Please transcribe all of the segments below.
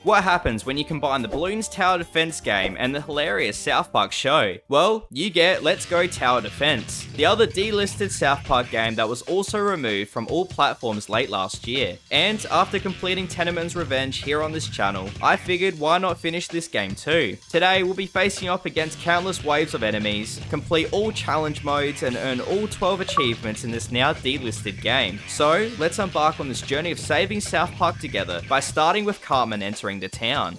What happens when you combine the Balloons Tower Defense game and the hilarious South Park show? Well, you get Let's Go Tower Defense, the other delisted South Park game that was also removed from all platforms late last year. And after completing Tenorman's Revenge here on this channel, I figured why not finish this game too. Today we'll be facing off against countless waves of enemies, complete all challenge modes and earn all 12 achievements in this now delisted game. So let's embark on this journey of saving South Park together by starting with Cartman entering the town.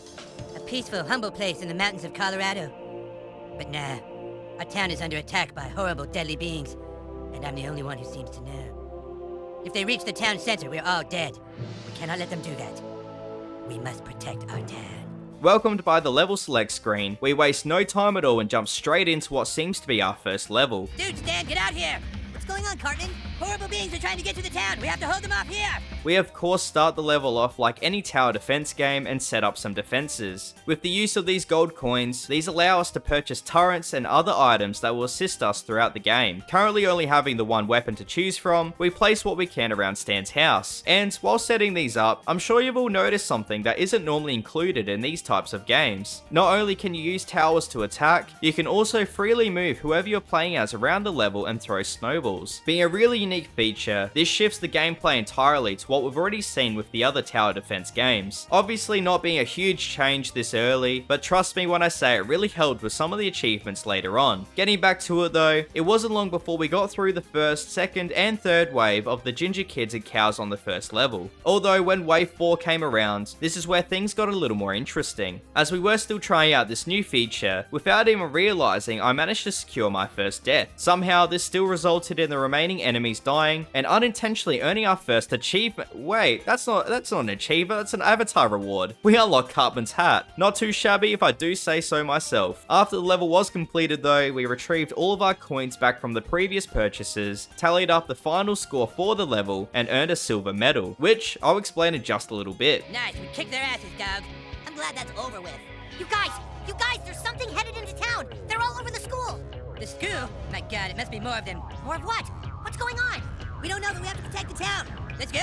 A peaceful, humble place in the mountains of Colorado. But nah, our town is under attack by horrible, deadly beings, and I'm the only one who seems to know. If they reach the town center, we're all dead. We cannot let them do that. We must protect our town. Welcomed by the level select screen, we waste no time at all and jump straight into what seems to be our first level. Dude, Stan, get out here! What's going on, Cartman? Horrible beings are trying to get to the town. We have to hold them off here. We of course start the level off like any tower defense game and set up some defenses. With the use of these gold coins, these allow us to purchase turrets and other items that will assist us throughout the game. Currently only having the one weapon to choose from, we place what we can around Stan's house. And while setting these up, I'm sure you've all noticed something that isn't normally included in these types of games. Not only can you use towers to attack, you can also freely move whoever you're playing as around the level and throw snowballs. Being a really unique feature, this shifts the gameplay entirely to what we've already seen with the other tower defense games. Obviously not being a huge change this early, but trust me when I say it really helped with some of the achievements later on. Getting back to it though, it wasn't long before we got through the first, second and third wave of the ginger kids and cows on the first level. Although when wave 4 came around, this is where things got a little more interesting. As we were still trying out this new feature, without even realizing I managed to secure my first death. Somehow this still resulted in the remaining enemies dying and unintentionally earning our first achievement. Wait, that's not an achievement, that's an avatar reward. We unlocked Cartman's hat. Not too shabby if I do say so myself. After the level was completed though, we retrieved all of our coins back from the previous purchases, tallied up the final score for the level, and earned a silver medal, which I'll explain in just a little bit. Nice, we kicked their asses, dog. I'm glad that's over with. You guys, there's something headed into town. They're all over the school. The school? My god, it must be more of them. More of what? What's going on? We don't know, but we have to protect the town. Let's go!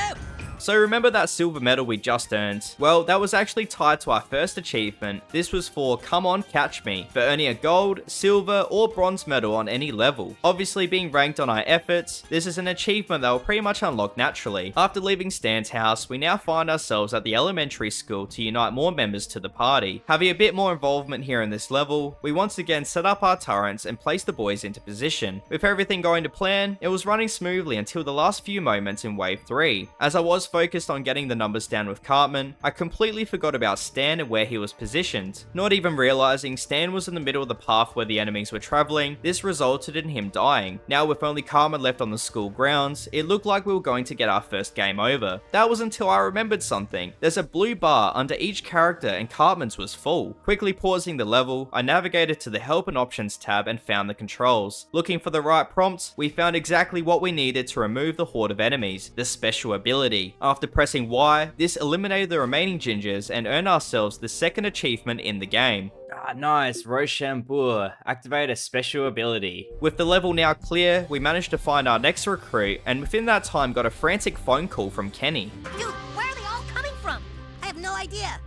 So remember that silver medal we just earned? Well, that was actually tied to our first achievement. This was for Come On Catch Me, for earning a gold, silver or bronze medal on any level. Obviously being ranked on our efforts, this is an achievement that will pretty much unlock naturally. After leaving Stan's house, we now find ourselves at the elementary school to unite more members to the party. Having a bit more involvement here in this level, we once again set up our turrets and place the boys into position. With everything going to plan, it was running smoothly until the last few moments in wave 3. As I was focused on getting the numbers down with Cartman, I completely forgot about Stan and where he was positioned. Not even realizing Stan was in the middle of the path where the enemies were traveling, this resulted in him dying. Now with only Cartman left on the school grounds, it looked like we were going to get our first game over. That was until I remembered something. There's a blue bar under each character and Cartman's was full. Quickly pausing the level, I navigated to the Help and Options tab and found the controls. Looking for the right prompts, we found exactly what we needed to remove the horde of enemies, the special ability. After pressing Y, this eliminated the remaining gingers and earned ourselves the second achievement in the game. Ah, nice, Rochambeau. Activate a special ability. With the level now clear, we managed to find our next recruit, and within that time got a frantic phone call from Kenny. Dude, where are they all coming from? I have no idea.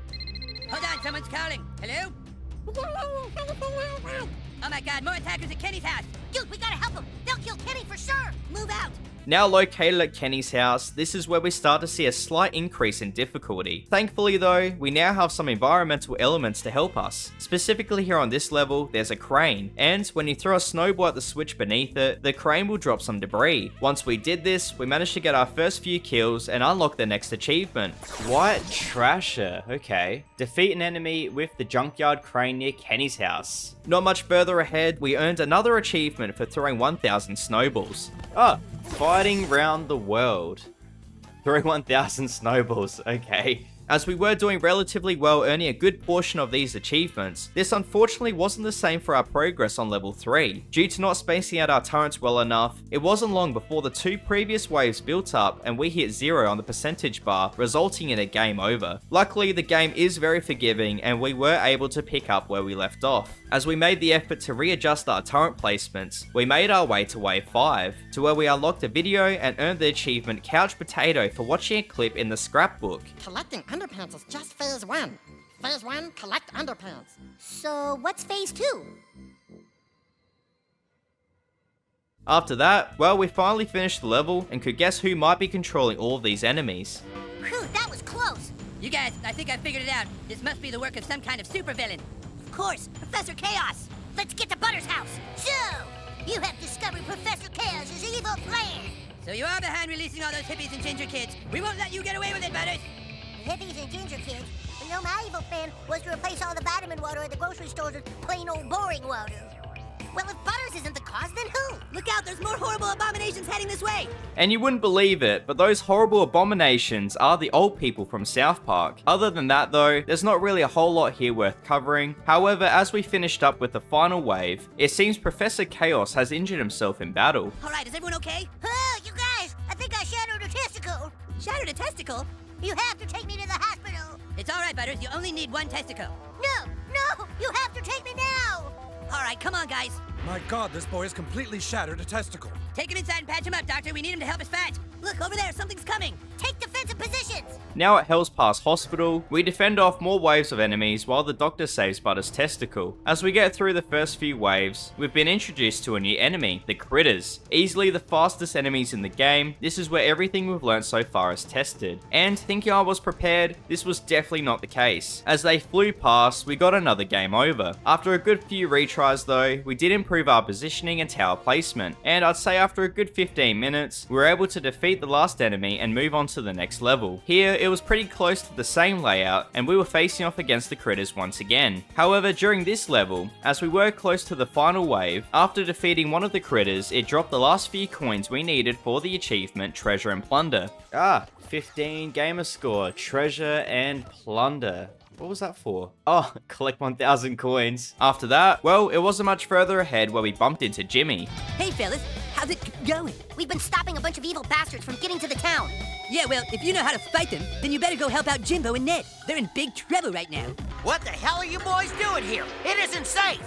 Hold on, someone's calling. Hello? Oh my god, more attackers at Kenny's house. Dude, we gotta help them. They'll kill Kenny for sure. Move out. Now located at Kenny's house, this is where we start to see a slight increase in difficulty. Thankfully though, we now have some environmental elements to help us. Specifically here on this level, there's a crane, and when you throw a snowball at the switch beneath it, the crane will drop some debris. Once we did this, we managed to get our first few kills and unlock the next achievement. White Trasher, okay. Defeat an enemy with the junkyard crane near Kenny's house. Not much further ahead, we earned another achievement for throwing 1,000 snowballs. Oh, fighting round the world. Throwing 1,000 snowballs, okay. As we were doing relatively well earning a good portion of these achievements, this unfortunately wasn't the same for our progress on level 3. Due to not spacing out our turrets well enough, it wasn't long before the 2 previous waves built up and we hit 0 on the percentage bar, resulting in a game over. Luckily the game is very forgiving and we were able to pick up where we left off. As we made the effort to readjust our turret placements, we made our way to wave 5, to where we unlocked a video and earned the achievement Couch Potato for watching a clip in the scrapbook. Collecting underpants is just phase 1. Phase 1, collect underpants. So, what's phase 2? After that, well, we finally finished the level and could guess who might be controlling all of these enemies. Whew, that was close. You guys, I think I figured it out. This must be the work of some kind of supervillain. Of course, Professor Chaos. Let's get to Butter's house. So, you have discovered Professor Chaos's evil plan. So you are behind releasing all those hippies and ginger kids. We won't let you get away with it, Butters. The hippies and ginger kids. But no, my evil plan was to replace all the vitamin water at the grocery stores with plain old boring water. Well, if Butters isn't the cause, then who? Look out, there's more horrible abominations heading this way. And you wouldn't believe it, but those horrible abominations are the old people from South Park. Other than that though, there's not really a whole lot here worth covering. However, as we finished up with the final wave, it seems Professor Chaos has injured himself in battle. All right, is everyone okay? Oh, you guys, I think I shattered a testicle. Shattered a testicle? You have to take me to the hospital. It's all right, Butters. You only need one testicle. No, you have to take me now. All right, come on, guys. My God, this boy has completely shattered a testicle. Take him inside and patch him up, Doctor. We need him to help us fight. Look, over there, something's coming. Take defensive positions. Now at Hell's Pass Hospital, we defend off more waves of enemies while the doctor saves Butter's testicle. As we get through the first few waves, we've been introduced to a new enemy, the Critters. Easily the fastest enemies in the game, this is where everything we've learned so far is tested. And thinking I was prepared, this was definitely not the case. As they flew past, we got another game over. After a good few retries though, we did improve our positioning and tower placement, and I'd say after a good 15 minutes, we were able to defeat the last enemy and move on to the next level. Here, it was pretty close to the same layout, and we were facing off against the Critters once again. However, during this level, as we were close to the final wave, after defeating one of the Critters, it dropped the last few coins we needed for the achievement Treasure and Plunder. 15 gamer score, Treasure and Plunder. What was that for? Oh, collect 1,000 coins. After that, well, it wasn't much further ahead where we bumped into Jimmy. Hey, fellas, how's it going? We've been stopping a bunch of evil bastards from getting to the town. Yeah, well, if you know how to fight them, then you better go help out Jimbo and Ned. They're in big trouble right now. What the hell are you boys doing here? It isn't safe.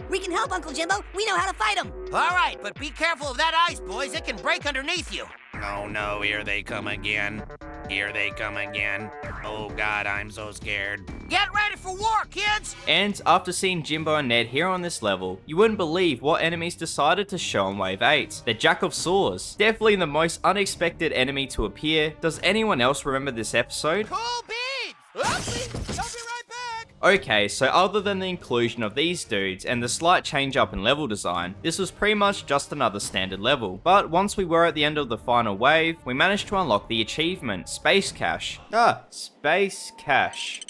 We can help, Uncle Jimbo. We know how to fight them. All right, but be careful of that ice, boys. It can break underneath you. Oh no, here they come again. Here they come again. Oh God, I'm so scared. Get ready for war, kids! And after seeing Jimbo and Ned here on this level, you wouldn't believe what enemies decided to show on Wave 8. The Jack of Swords. Definitely the most unexpected enemy to appear. Does anyone else remember this episode? Cool beans! Oopsie! I'll be right back! Okay, so other than the inclusion of these dudes and the slight change up in level design, this was pretty much just another standard level. But once we were at the end of the final wave, we managed to unlock the achievement, Space Cash. Space Cash.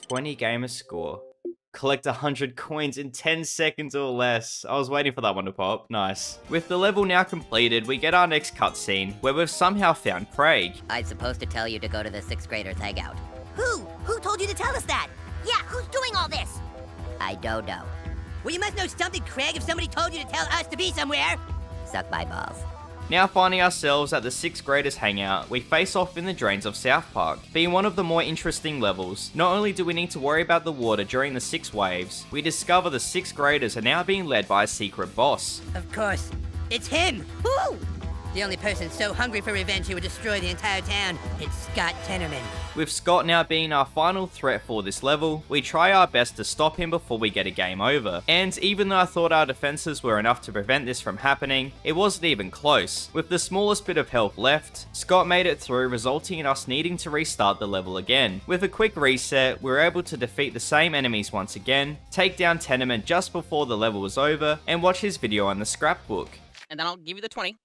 20 gamer score. Collect 100 coins in 10 seconds or less. I was waiting for that one to pop. Nice. With the level now completed, we get our next cutscene, where we've somehow found Craig. I'm supposed to tell you to go to the 6th graders hangout. Who? Who told you to tell us that? Yeah, who's doing all this? I don't know. Well, you must know something, Craig, if somebody told you to tell us to be somewhere. Suck my balls. Now finding ourselves at the 6th graders hangout, we face off in the drains of South Park. Being one of the more interesting levels, not only do we need to worry about the water during the 6 waves, we discover the 6th graders are now being led by a secret boss. Of course. It's him! Woo! The only person so hungry for revenge he would destroy the entire town. It's Scott Tenorman. With Scott now being our final threat for this level, we try our best to stop him before we get a game over. And even though I thought our defenses were enough to prevent this from happening, it wasn't even close. With the smallest bit of health left, Scott made it through, resulting in us needing to restart the level again. With a quick reset, we were able to defeat the same enemies once again, take down Tenorman just before the level was over, and watch his video on the scrapbook. And then I'll give you the 20.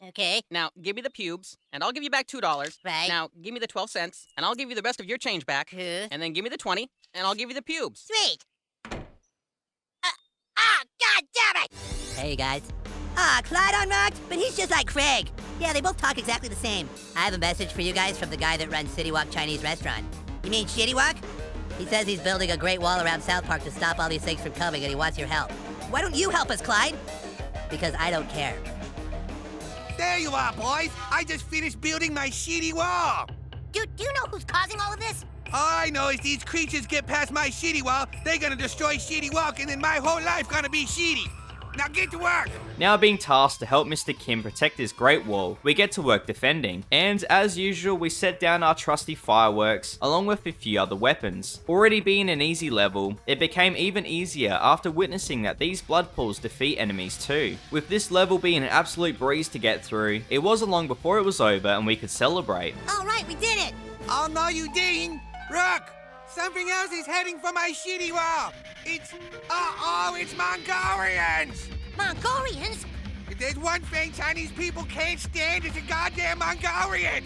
Okay. Now, give me the pubes, and I'll give you back $2. Right. Now, give me the 12 cents, and I'll give you the rest of your change back. And then give me the 20, and I'll give you the pubes. Sweet. God damn it! Hey, guys. Clyde unmarked, but he's just like Craig. Yeah, they both talk exactly the same. I have a message for you guys from the guy that runs City Walk Chinese Restaurant. You mean Shitty Walk? He says he's building a great wall around South Park to stop all these things from coming, and he wants your help. Why don't you help us, Clyde? Because I don't care. There you are, boys. I just finished building my shitty wall. Dude, do you know who's causing all of this? All I know is these creatures get past my shitty wall, they're gonna destroy Shitty Walk, and then my whole life gonna be shitty. Now get to work! Now being tasked to help Mr. Kim protect his Great Wall, we get to work defending. And as usual, we set down our trusty fireworks, along with a few other weapons. Already being an easy level, it became even easier after witnessing that these blood pools defeat enemies too. With this level being an absolute breeze to get through, it wasn't long before it was over and we could celebrate. All right, we did it. Oh, no, you didn't. Look, something else is heading for my shitty wall. It's Mongolians. Mongolians? If there's one thing Chinese people can't stand, it's a goddamn Mongolian.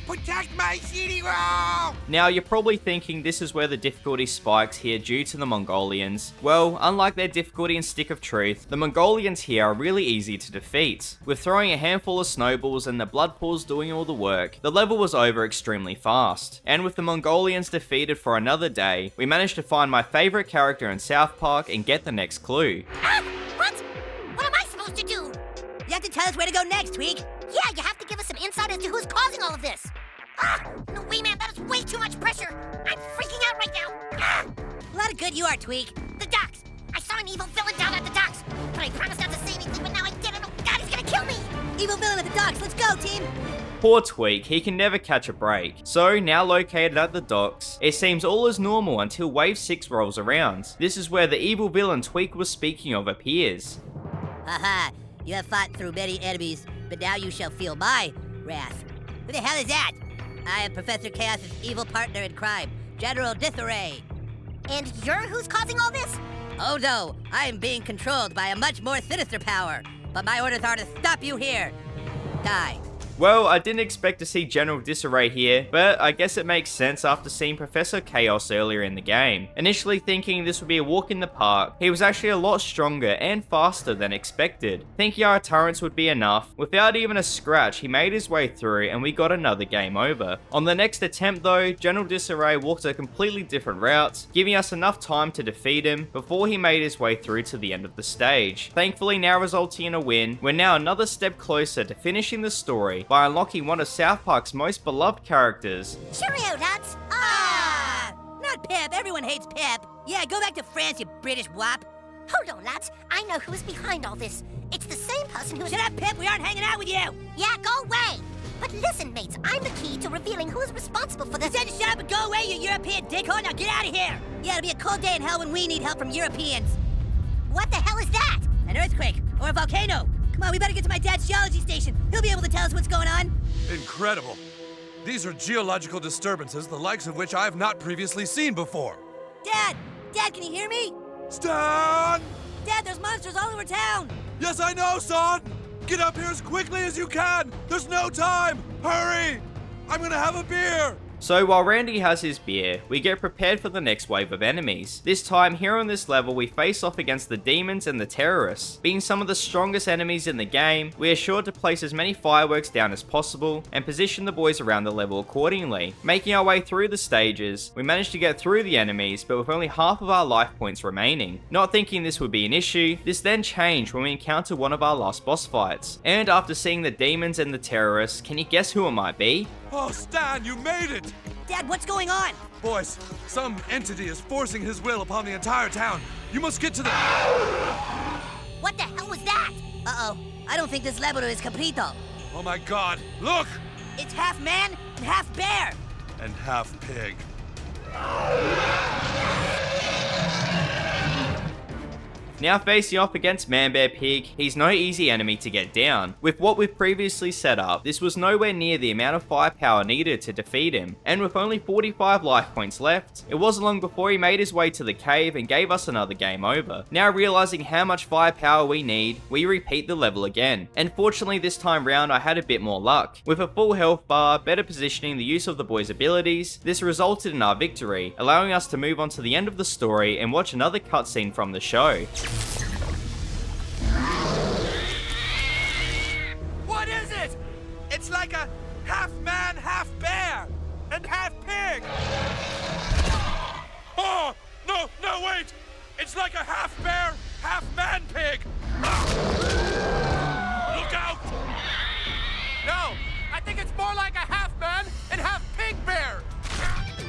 Protect my shitty wall! Now you're probably thinking this is where the difficulty spikes here due to the Mongolians. Well, unlike their difficulty in Stick of Truth, the Mongolians here are really easy to defeat. With throwing a handful of snowballs and the blood pools doing all the work, the level was over extremely fast. And with the Mongolians defeated for another day, we managed to find my favourite character in South Park and get the next clue. Ah, what? What am I supposed to do? You have to tell us where to go next, Tweak. Yeah, you have to give us some insight as to who's causing all of this. Ah, no way, man, that is way too much pressure. I'm freaking out right now. Ah, A lot of good you are, Tweak. the docks. I saw an evil villain down at the docks, but I promised not to say anything, but now I did it. Oh, God, he's gonna kill me. Evil villain at the docks. Let's go, team. Poor Tweak, he can never catch a break. So, now located at the docks, it seems all is normal until Wave 6 rolls around. This is where the evil villain Tweak was speaking of appears. Haha, you have fought through many enemies, but now you shall feel my wrath. Who the hell is that? I am Professor Chaos's evil partner in crime, General Disarray. And you're who's causing all this? Oh no, I am being controlled by a much more sinister power, but my orders are to stop you here. Die. Well, I didn't expect to see General Disarray here, but I guess it makes sense after seeing Professor Chaos earlier in the game. Initially thinking this would be a walk in the park, he was actually a lot stronger and faster than expected. Thinking our turrets would be enough, without even a scratch he made his way through and we got another game over. On the next attempt though, General Disarray walked a completely different route, giving us enough time to defeat him before he made his way through to the end of the stage. Thankfully now resulting in a win, we're now another step closer to finishing the story by unlocking one of South Park's most beloved characters. Cheerio, lads. Not Pip. Everyone hates Pip. Yeah, go back to France, you British wop. Hold on, lads. I know who is behind all this. It's the same person who is... Shut up, Pip. We aren't hanging out with you. Yeah, go away. But listen, mates, I'm the key to revealing who is responsible for I this. said to shut up and go away, you European dickhole. Now get out of here. Yeah, it'll be a cold day in hell when we need help from Europeans. What the hell is that? An earthquake or a volcano. Come on, we better get to my dad's geology station. He'll be able to tell us what's going on. Incredible. These are geological disturbances, the likes of which I have not previously seen before. Dad! Dad, can you hear me? Stan! Dad, there's monsters all over town. Yes, I know, son! Get up here as quickly as you can! There's no time! Hurry! I'm gonna have a beer! So while Randy has his beer, we get prepared for the next wave of enemies. This time, here on this level, we face off against the demons and the terrorists. Being some of the strongest enemies in the game, we are sure to place as many fireworks down as possible and position the boys around the level accordingly. Making our way through the stages, we managed to get through the enemies, but with only half of our life points remaining. Not thinking this would be an issue, this then changed when we encountered one of our last boss fights. And after seeing the demons and the terrorists, can you guess who it might be? Oh, Stan, you made it! Dad, what's going on? Boys, some entity is forcing his will upon the entire town. You must get to the... What the hell was that? Uh-oh. I don't think this level is completo. Oh my god, look! It's half man and half bear. And half pig. Now facing off against ManBearPig, he's no easy enemy to get down. With what we've previously set up, this was nowhere near the amount of firepower needed to defeat him, and with only 45 life points left, it wasn't long before he made his way to the cave and gave us another game over. Now realizing how much firepower we need, we repeat the level again, and fortunately this time round I had a bit more luck. With a full health bar, better positioning, the use of the boys' abilities, this resulted in our victory, allowing us to move on to the end of the story and watch another cutscene from the show. What is it? It's like a half man, half bear, and half pig. Oh! No, wait! It's like a half bear, half man pig! Look out! No, I think it's more like a half man and half pig bear.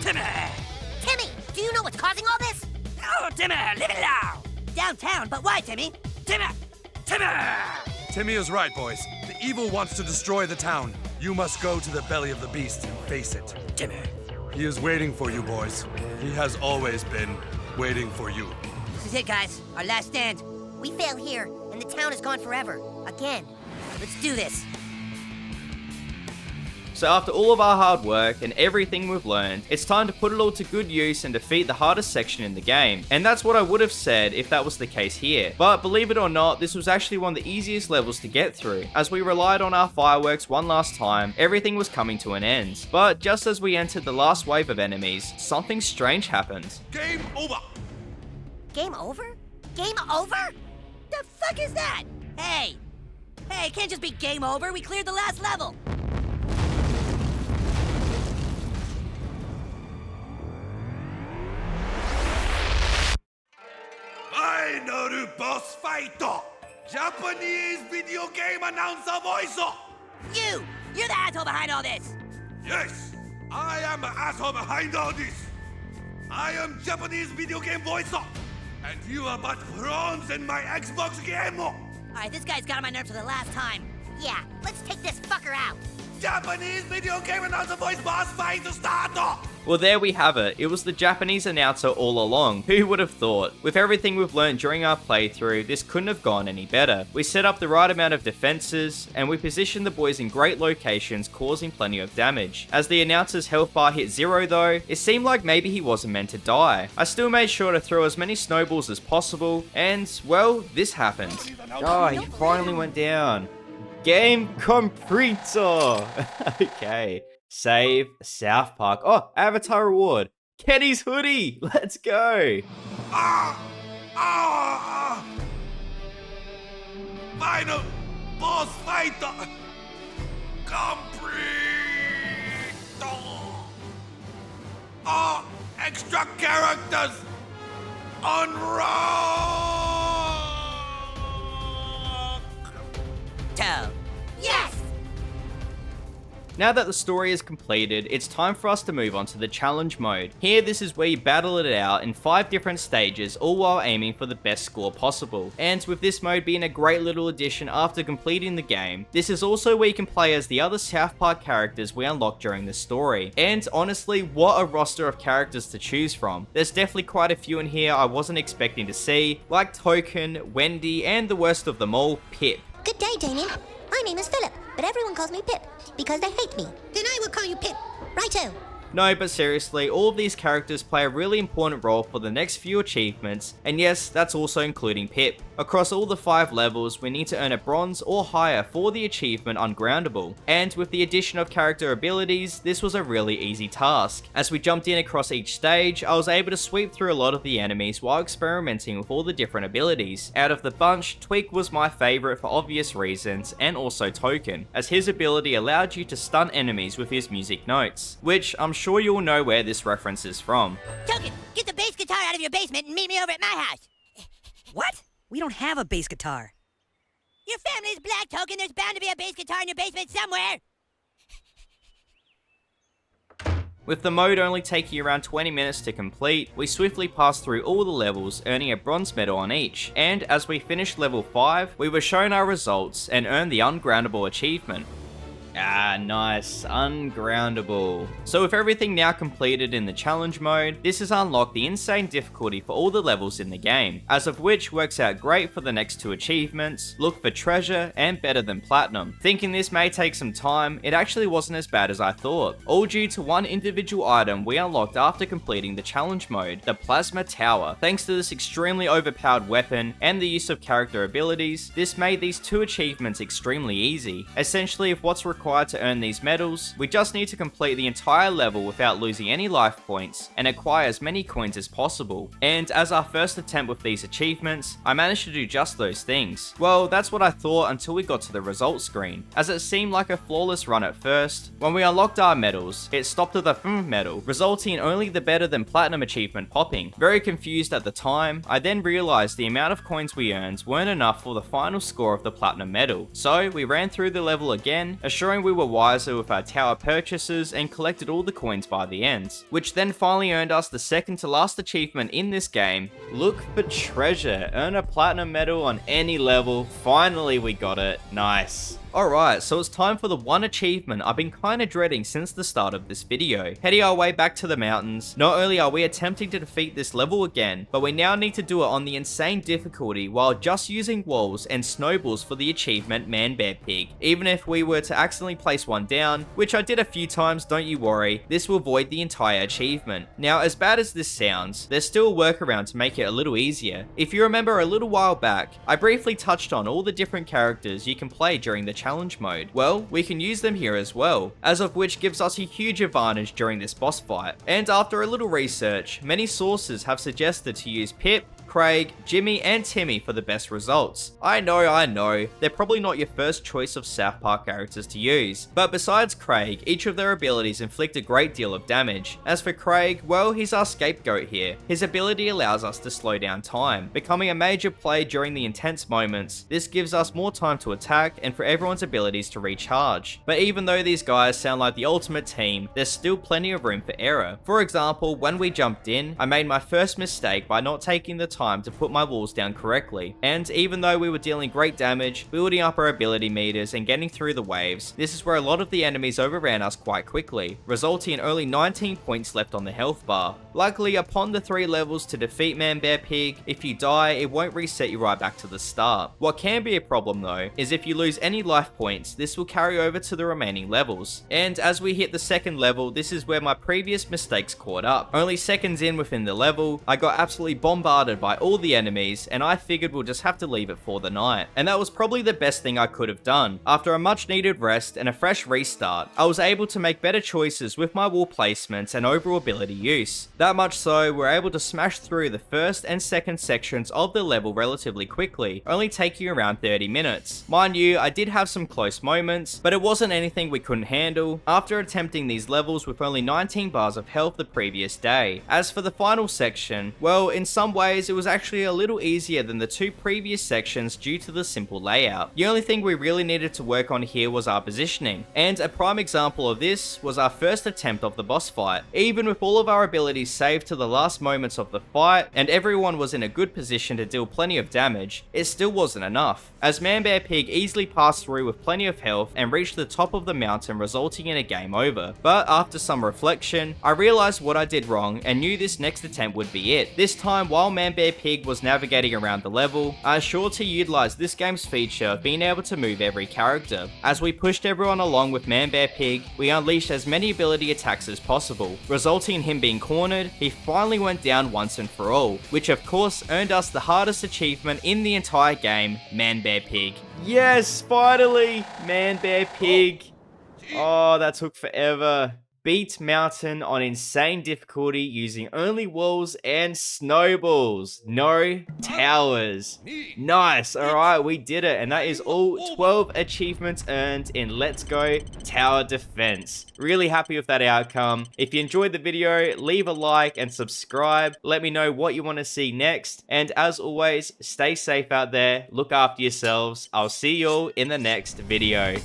Timmy, do you know what's causing all this? Oh, Timmy, leave it alone. Downtown, but why, Timmy? Timmy, Timmy is right, boys. The evil wants to destroy the town. You must go to the belly of the beast and face it. Timmy. He is waiting for you, boys. He has always been waiting for you. This is it, guys. Our last stand. We fail here, and the town is gone forever. Again. Let's do this. So after all of our hard work and everything we've learned, it's time to put it all to good use and defeat the hardest section in the game. And that's what I would have said if that was the case here. But believe it or not, this was actually one of the easiest levels to get through. As we relied on our fireworks one last time, everything was coming to an end. But just as we entered the last wave of enemies, something strange happened. Game over! Game over? Game over? The fuck is that? Hey! Hey, it can't just be game over. We cleared the last level. Final boss fight! Japanese video game announcer voice! You're the asshole behind all this. Yes, I am the asshole behind all this. I am Japanese video game voice, and you are but prawns in my Xbox game. All right, this guy's got on my nerves for the last time. Yeah, let's take this fucker out. Japanese video game announcer voice boss fight to start! Well, there we have it. It was the Japanese announcer all along. Who would have thought? With everything we've learned during our playthrough, this couldn't have gone any better. We set up the right amount of defenses, and we positioned the boys in great locations, causing plenty of damage. As the announcer's health bar hit 0 though, it seemed like maybe he wasn't meant to die. I still made sure to throw as many snowballs as possible, and, well, this happened. Oh, he finally went down. Game completo! Okay. Save South Park. Oh, avatar reward. Kenny's hoodie. Let's go. Final boss fight complete. Extra characters unlock. Toe. Yes! Now that the story is completed, it's time for us to move on to the challenge mode. Here, this is where you battle it out in 5 different stages, all while aiming for the best score possible. And with this mode being a great little addition after completing the game, this is also where you can play as the other South Park characters we unlock during the story. And honestly, what a roster of characters to choose from. There's definitely quite a few in here I wasn't expecting to see, like Token, Wendy, and the worst of them all, Pip. Good day, Damien. My name is Philip, but everyone calls me Pip because they hate me. Then I will call you Pip. Righto. No, but seriously, all of these characters play a really important role for the next few achievements, and yes, that's also including Pip. Across all the 5 levels, we need to earn a bronze or higher for the achievement Ungroundable, and with the addition of character abilities, this was a really easy task. As we jumped in across each stage, I was able to sweep through a lot of the enemies while experimenting with all the different abilities. Out of the bunch, Tweak was my favourite for obvious reasons, and also Token, as his ability allowed you to stun enemies with his music notes, which I'm sure you'll know where this reference is from. Token, get the bass guitar out of your basement and meet me over at my house. What? We don't have a bass guitar. Your family's black, Token. There's bound to be a bass guitar in your basement somewhere. With the mode only taking around 20 minutes to complete, we swiftly passed through all the levels, earning a bronze medal on each, and as we finished level 5, we were shown our results and earned the Ungroundable achievement. Ah, nice. Ungroundable. So with everything now completed in the challenge mode, this has unlocked the insane difficulty for all the levels in the game, as of which works out great for the next 2 achievements, Look for Treasure, and Better Than Platinum. Thinking this may take some time, it actually wasn't as bad as I thought, all due to one individual item we unlocked after completing the challenge mode, the Plasma Tower. Thanks to this extremely overpowered weapon and the use of character abilities, this made these 2 achievements extremely easy. Essentially, if what's required to earn these medals, we just need to complete the entire level without losing any life points and acquire as many coins as possible. And as our first attempt with these achievements, I managed to do just those things. Well, that's what I thought until we got to the results screen, as it seemed like a flawless run at first. When we unlocked our medals, it stopped at the medal, resulting in only the Better Than Platinum achievement popping. Very confused at the time, I then realized the amount of coins we earned weren't enough for the final score of the Platinum medal. So we ran through the level again, assuring showing we were wiser with our tower purchases and collected all the coins by the end, which then finally earned us the second to last achievement in this game. Look for treasure, earn a platinum medal on any level. Finally we got it, nice. Alright, so it's time for the one achievement I've been kinda dreading since the start of this video. Heading our way back to the mountains, not only are we attempting to defeat this level again, but we now need to do it on the insane difficulty while just using walls and snowballs for the achievement ManBearPig. Even if we were to accidentally place one down, which I did a few times, don't you worry, this will void the entire achievement. Now, as bad as this sounds, there's still a workaround to make it a little easier. If you remember a little while back, I briefly touched on all the different characters you can play during the challenge mode. Well, we can use them here as well, as of which gives us a huge advantage during this boss fight. And after a little research, many sources have suggested to use Pip, Craig, Jimmy, and Timmy for the best results. I know, they're probably not your first choice of South Park characters to use, but besides Craig, each of their abilities inflict a great deal of damage. As for Craig, well, he's our scapegoat here. His ability allows us to slow down time, becoming a major play during the intense moments. This gives us more time to attack and for everyone's abilities to recharge. But even though these guys sound like the ultimate team, there's still plenty of room for error. For example, when we jumped in, I made my first mistake by not taking the time to put my walls down correctly, and even though we were dealing great damage, building up our ability meters and getting through the waves, this is where a lot of the enemies overran us quite quickly, resulting in only 19 points left on the health bar. Luckily, upon the 3 levels to defeat ManBearPig, if you die, it won't reset you right back to the start. What can be a problem though, is if you lose any life points, this will carry over to the remaining levels. And as we hit the second level, this is where my previous mistakes caught up. Only seconds in within the level, I got absolutely bombarded by all the enemies, and I figured we'll just have to leave it for the night. And that was probably the best thing I could have done. After a much needed rest and a fresh restart, I was able to make better choices with my wall placements and overall ability use. That much so, we're able to smash through the first and second sections of the level relatively quickly, only taking around 30 minutes. Mind you, I did have some close moments, but it wasn't anything we couldn't handle after attempting these levels with only 19 bars of health the previous day. As for the final section, well, in some ways it was actually a little easier than the 2 previous sections due to the simple layout. The only thing we really needed to work on here was our positioning, and a prime example of this was our first attempt of the boss fight. Even with all of our abilities saved to the last moments of the fight, and everyone was in a good position to deal plenty of damage, it still wasn't enough, as ManBearPig easily passed through with plenty of health and reached the top of the mountain, resulting in a game over. But after some reflection, I realized what I did wrong and knew this next attempt would be it. This time, while ManBearPig was navigating around the level, I was sure to utilize this game's feature of being able to move every character. As we pushed everyone along with ManBearPig, we unleashed as many ability attacks as possible, resulting in him being cornered. He finally went down once and for all, which of course earned us the hardest achievement in the entire game, ManBearPig. Yes, finally! ManBearPig. Oh, that took forever. Beat mountain on insane difficulty using only walls and snowballs. No towers. Nice. Alright, we did it. And that is all 12 achievements earned in Let's Go Tower Defense. Really happy with that outcome. If you enjoyed the video, leave a like and subscribe. Let me know what you want to see next. And as always, stay safe out there. Look after yourselves. I'll see you all in the next video.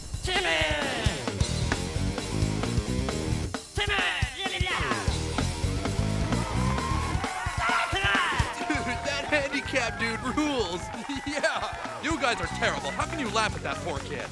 Handicap dude rules. Yeah, you guys are terrible. How can you laugh at that poor kid?